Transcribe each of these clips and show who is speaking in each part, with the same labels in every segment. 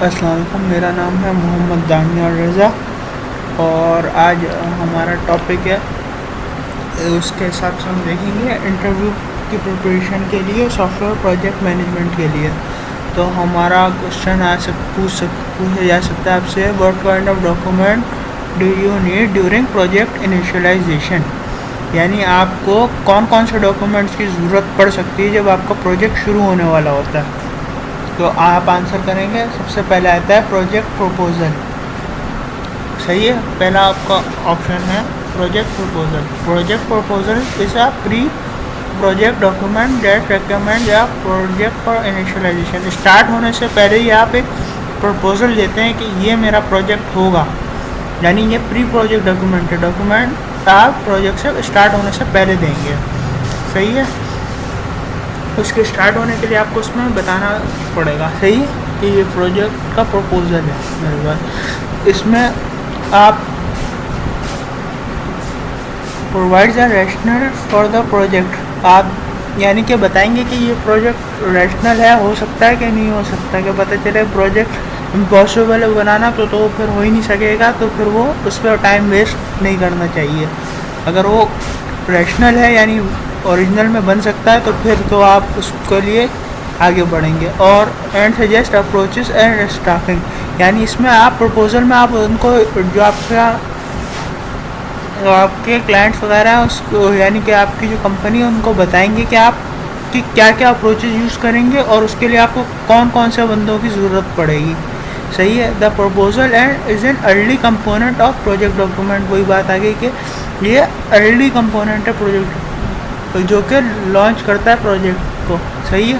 Speaker 1: अस्सलाम वालेकुम। मेरा नाम है मोहम्मद दानियाल रज़ा और आज हमारा टॉपिक है, उसके हिसाब से हम देखेंगे इंटरव्यू की प्रिपरेशन के लिए सॉफ्टवेयर प्रोजेक्ट मैनेजमेंट के लिए। तो हमारा क्वेश्चन पूछा जा सकता है आपसे, what kind of document do you need during project initialisation, यानी आपको कौन कौन से डॉक्यूमेंट्स की ज़रूरत पड़ सकती है जब आपका प्रोजेक्ट शुरू होने वाला होता है। तो आप आंसर करेंगे। सबसे पहले आता है प्रोजेक्ट प्रपोजल। सही है, पहला आपका ऑप्शन है project proposal. Project proposal is a pre project document that recommend या प्रोजेक्ट फॉर इनिशियलाइजेशन। स्टार्ट होने से पहले ही आप एक प्रपोजल देते हैं कि ये मेरा प्रोजेक्ट होगा, यानी ये प्री प्रोजेक्ट डॉक्यूमेंट है। डॉक्यूमेंट आप प्रोजेक्ट से स्टार्ट होने से पहले देंगे। सही है, उसके स्टार्ट होने के लिए आपको उसमें बताना पड़ेगा, सही है, कि ये प्रोजेक्ट का प्रपोजल है मेरे पास। इसमें आप provide the rational for the project, आप यानी कि बताएंगे कि ये प्रोजेक्ट रैशनल है, हो सकता है कि नहीं हो सकता, कि पता चले प्रोजेक्ट इम्पॉसिबल है बनाना तो फिर हो ही नहीं सकेगा, तो फिर वो उस पर टाइम वेस्ट नहीं करना चाहिए। अगर वो रैशनल है यानी ओरिजिनल में बन सकता है तो फिर तो आप उसके लिए आगे बढ़ेंगे। और and suggest approaches and staffing, यानी इसमें आप प्रपोजल में आप उनको जो आपके क्लाइंट्स वगैरह हैं उसको, यानी कि आपकी जो कंपनी है उनको बताएंगे कि आप कि क्या क्या अप्रोचेस यूज़ करेंगे और उसके लिए आपको कौन कौन से बंदों की ज़रूरत पड़ेगी। सही है, the proposal and is an early component of project document. वही बात आ गई कि ये अर्ली कंपोनेंट है प्रोजेक्ट जो कि लॉन्च करता है प्रोजेक्ट को। सही है,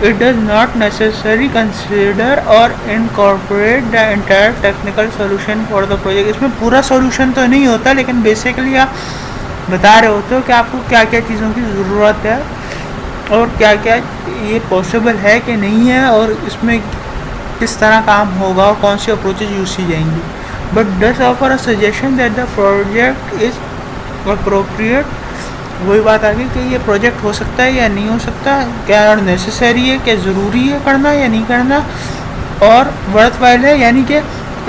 Speaker 1: it does not necessary consider or incorporate the entire technical solution for the project. इसमें पूरा सोल्यूशन तो नहीं होता, लेकिन बेसिकली आप बता रहे होते हो कि आपको क्या क्या चीज़ों की ज़रूरत है और क्या क्या ये पॉसिबल है कि नहीं है, और इसमें किस तरह काम होगा और कौन सी अप्रोचेज यूज़ की जाएंगी। But does offer a suggestion that the project is appropriate. वही बात आ गई कि ये प्रोजेक्ट हो सकता है या नहीं हो सकता, क्या नेसेसरी है, क्या ज़रूरी है करना या नहीं करना, और वर्थवाइल है, यानी कि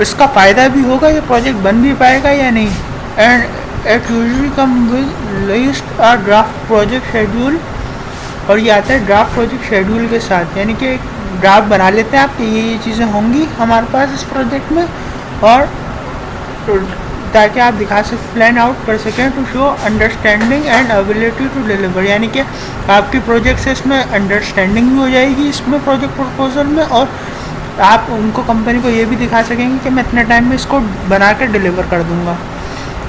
Speaker 1: इसका फ़ायदा भी होगा, ये प्रोजेक्ट बन भी पाएगा या नहीं। And it usually come with list और ड्राफ्ट प्रोजेक्ट शेड्यूल, और ये आता है ड्राफ्ट प्रोजेक्ट शेड्यूल के साथ, यानी कि एक ड्राफ्ट बना लेते हैं आप कि ये चीज़ें होंगी हमारे पास इस प्रोजेक्ट में, और ताकि आप दिखा सकें, प्लान आउट कर सकें to show understanding and ability to deliver, यानी कि आपकी प्रोजेक्ट से इसमें अंडरस्टैंडिंग भी हो जाएगी इसमें प्रोजेक्ट प्रपोजल में, और आप उनको कंपनी को ये भी दिखा सकेंगे कि मैं इतने टाइम में इसको बना कर डिलीवर कर दूँगा।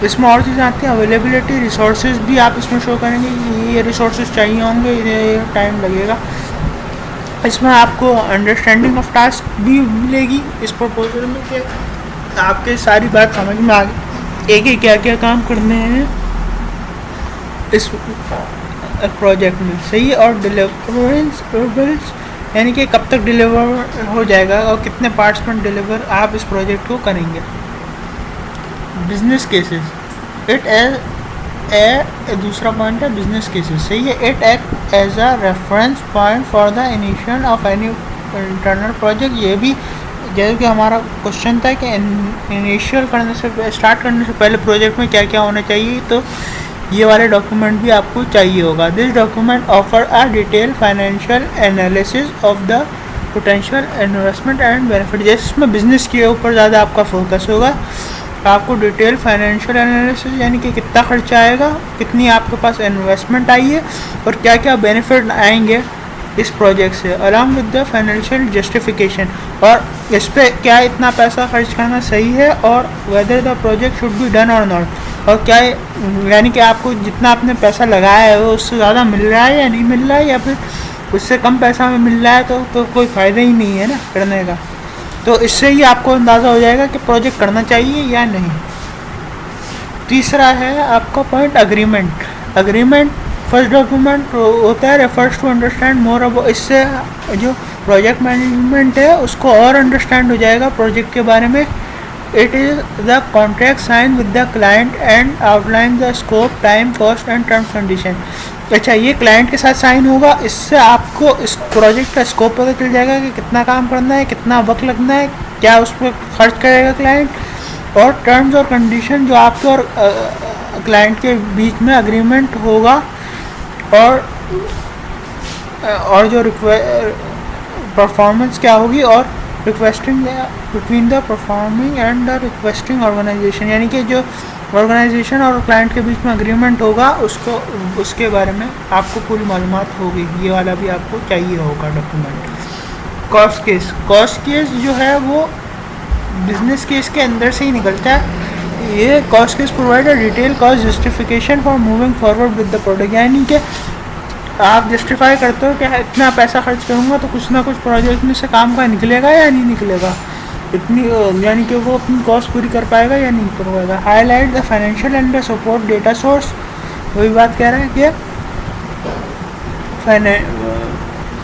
Speaker 1: इसमें और चीज़ें आती हैं, अवेलेबिलिटी, रिसोर्सेज भी आप इसमें शो करेंगे कि ये रिसोर्सेज चाहिए होंगे, ये टाइम लगेगा। इसमें आपको अंडरस्टैंडिंग ऑफ टास्क भी मिलेगी इस प्रपोजल में, कि आपके सारी बात समझ में आ गई एक ही क्या क्या काम करने हैं इस प्रोजेक्ट में। सही है, और डिलीवरेबल्स, यानी कि कब तक डिलीवर हो जाएगा और कितने पार्ट्स में डिलीवर आप इस प्रोजेक्ट को करेंगे। बिजनेस केसेस, इट ए दूसरा पॉइंट है बिजनेस केसेस। सही है, it act as a reference point for the initial of any internal project. ये भी जैसे कि हमारा क्वेश्चन था कि इनिशियल करने से, स्टार्ट करने से पहले प्रोजेक्ट में क्या क्या होना चाहिए, तो ये वाले डॉक्यूमेंट भी आपको चाहिए होगा। This document offer a detail financial analysis of the potential investment and benefit. जैसे इसमें बिजनेस के ऊपर ज़्यादा आपका फोकस होगा, आपको डिटेल फाइनेंशियल एनालिसिस, यानी कि कितना खर्चा आएगा, कितनी आपके पास इन्वेस्टमेंट आई है और क्या क्या बेनिफिट आएंगे इस प्रोजेक्ट से, along with the financial justification, और इस पर क्या इतना पैसा खर्च करना सही है, और whether the project should be done और नॉट, और क्या यानी कि आपको जितना आपने पैसा लगाया है वो उससे ज़्यादा मिल रहा है या नहीं मिल रहा है, या फिर उससे कम पैसा में मिल रहा है तो कोई फ़ायदा ही नहीं है ना करने का। तो इससे ही आपको अंदाज़ा हो जाएगा कि प्रोजेक्ट करना चाहिए या नहीं। तीसरा है आपका point agreement. Agreement first document होता है refers to understand more about, इससे जो प्रोजेक्ट मैनेजमेंट है उसको और अंडरस्टैंड हो जाएगा प्रोजेक्ट के बारे में। It is the contract sign with the client and outline the scope, time, cost and terms condition. अच्छा, ये क्लाइंट के साथ साइन होगा, इससे आपको इस प्रोजेक्ट का स्कोप पता चल जाएगा कि कितना काम करना है, कितना वक्त लगना है, क्या उस पर खर्च करेगा क्लाइंट, और टर्म्स और कंडीशन जो आपके और क्लाइंट के बीच में अग्रीमेंट होगा, और जो परफॉर्मेंस क्या होगी, और requesting between the performing and the requesting organisation, यानी कि जो ऑर्गेनाइजेशन और क्लाइंट के बीच में अग्रीमेंट होगा उसके बारे में आपको पूरी मालूमात होगी। ये वाला भी आपको चाहिए होगा डॉक्यूमेंट। कॉस्ट केस जो है वो बिजनेस केस के अंदर से ही निकलता है। ये cost case provide detail cost justification for moving forward with the product, यानी कि आप जस्टिफाई करते हो कि इतना पैसा खर्च करूँगा तो कुछ ना कुछ प्रोजेक्ट में से काम का निकलेगा या नहीं निकलेगा, इतनी यानी कि वो अपनी कॉस्ट पूरी कर पाएगा या नहीं कर पाएगा। Highlight the financial and the support data source, वही बात कह रहे हैं कि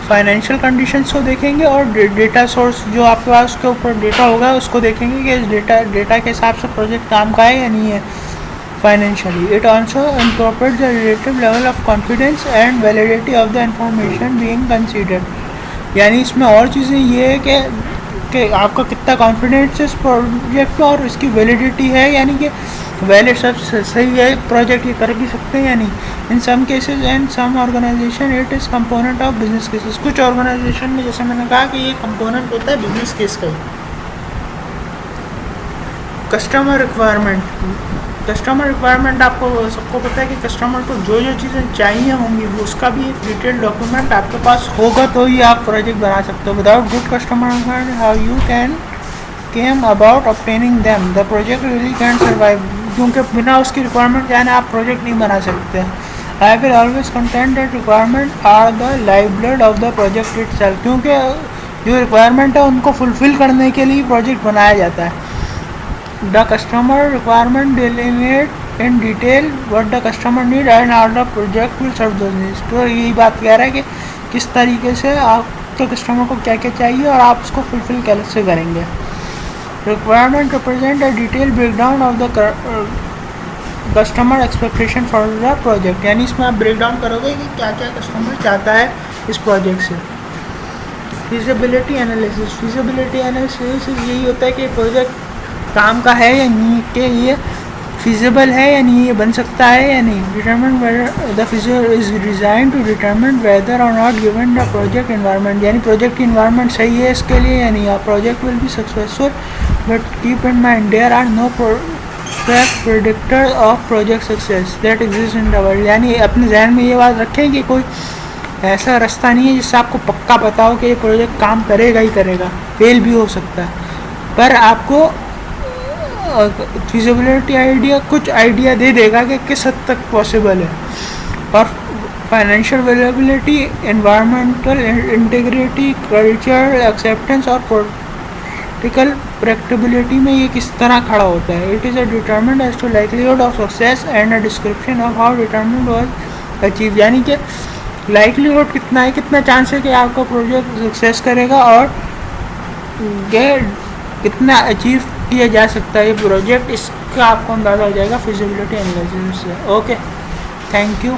Speaker 1: फाइनेंशियल कंडीशंस को देखेंगे और डेटा सोर्स जो आपके पास उसके ऊपर डेटा होगा उसको देखेंगे कि इस डेटा के हिसाब से प्रोजेक्ट काम का है या नहीं है financially. It also incorporates the relative level of confidence and validity of the information being considered. यानी इसमें और चीज़ें ये है कि आपका कितना कॉन्फिडेंस है इस प्रोजेक्ट में और इसकी वैलिडिटी है, यानी कि वैलिड सब सही है, प्रोजेक्ट ये कर भी सकते हैं या नहीं। In some cases and some organization it is component of business cases, कुछ ऑर्गेनाइजेशन में जैसे मैंने कहा कि ये कंपोनेंट होता है बिजनेस केस का। कस्टमर रिक्वायरमेंट आपको सबको पता है कि कस्टमर को जो जो चीज़ें चाहिए होंगी वो उसका भी एक डिटेल डॉक्यूमेंट आपके पास होगा तो ही आप प्रोजेक्ट बना सकते हो। Without good customer requirement how you can came about obtaining them the project really can survive, क्योंकि बिना उसकी रिक्वायरमेंट जाने आप प्रोजेक्ट नहीं बना सकते। I will always contend that requirement are the life blood of the project itself, क्योंकि जो रिक्वायरमेंट है उनको फुलफ़िल करने के लिए प्रोजेक्ट बनाया जाता है। The customer requirement delineate in detail what the customer need and how the project will serve those needs। तो यही बात कह रहा है कि किस तरीके से आपके कस्टमर को क्या क्या चाहिए और आप उसको फुलफिल कैसे करेंगे। Requirement represent a detailed breakdown of the customer expectation for the project, यानी इसमें आप ब्रेक डाउन करोगे कि क्या क्या कस्टमर चाहता है इस प्रोजेक्ट से। फिजिबिलिटी एनालिसिस यही होता है कि प्रोजेक्ट काम का है या नहीं, कि ये फिजिबल है या नहीं, ये बन सकता है या नहीं। Determine whether the feasible is design to determine whether or not given the project environment, यानी प्रोजेक्ट की इन्वायरमेंट सही है इसके लिए या नहीं। Project will be successful but keep in mind there are no perfect predictor of project success that exist in the world, यानी अपने जहन में ये बात रखें कि कोई ऐसा रास्ता नहीं है जिससे आपको पक्का पता हो कि ये प्रोजेक्ट काम करेगा ही करेगा, फेल भी हो सकता है, पर आपको फिजिबिलिटी आइडिया कुछ आइडिया दे देगा कि किस हद तक पॉसिबल है। और financial viability, environmental integrity, cultural acceptance और पॉलिटिकल प्रैक्टिबिलिटी में ये किस तरह खड़ा होता है। It is a determined as to likelihood of success and a description of how determined was achieve, यानी कि लाइकलीहुड कितना है, कितना चांस है कि आपका प्रोजेक्ट सक्सेस करेगा और कितना अचीव किया जा सकता है ये प्रोजेक्ट, इसका आपको अंदाज़ा हो जाएगा फिजिबिलिटी एनालिसिस से। Okay, thank you.